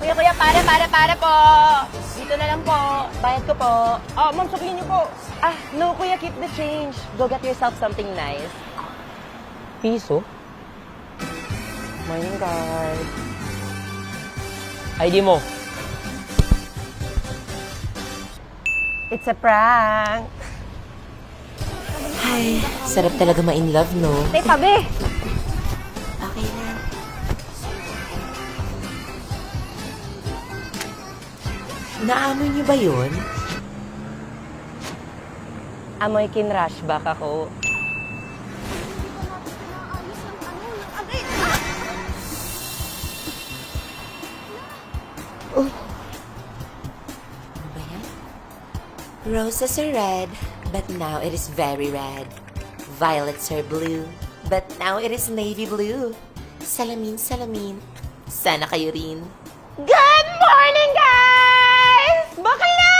Kuya, para po. Dito na lang po. Bayad ko po. Ma'am, sabihin niyo po. No, kuya, keep the change. Go get yourself something nice. Piso? Morning guard. ID mo. It's a prank. Ay, sarap talaga ma-in love, no? Tay, tabi. Okay na. Naamoy niyo ba yun? Amoy kin-rushback ako. Ano ba yan? Roses are red, but now it is very red. Violets are blue, but now it is navy blue. Salamin, salamin. Sana kayo rin. Good morning, guys! Bakla!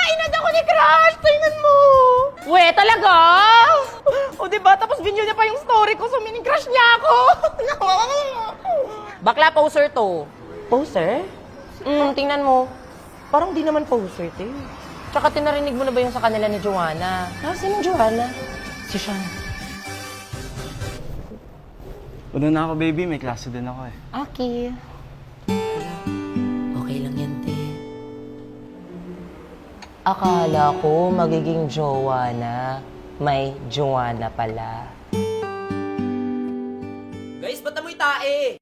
Inad ako ni Crush! Tingnan mo! We, talaga? O, diba? Tapos video niya pa yung story ko, so mini-crush niya ako. Bakla, poser to. Poser? Tingnan mo. Parang di naman poser, te. Tsaka tinarinig mo na ba yung sa kanila ni Joanna? Sinong Joanna? Si Sean. Una na ako, baby. May klase din ako eh. Aki. Okay lang yan, te. Akala ko magiging jowa na. May Joanna pala. Guys, ba't amoy tae?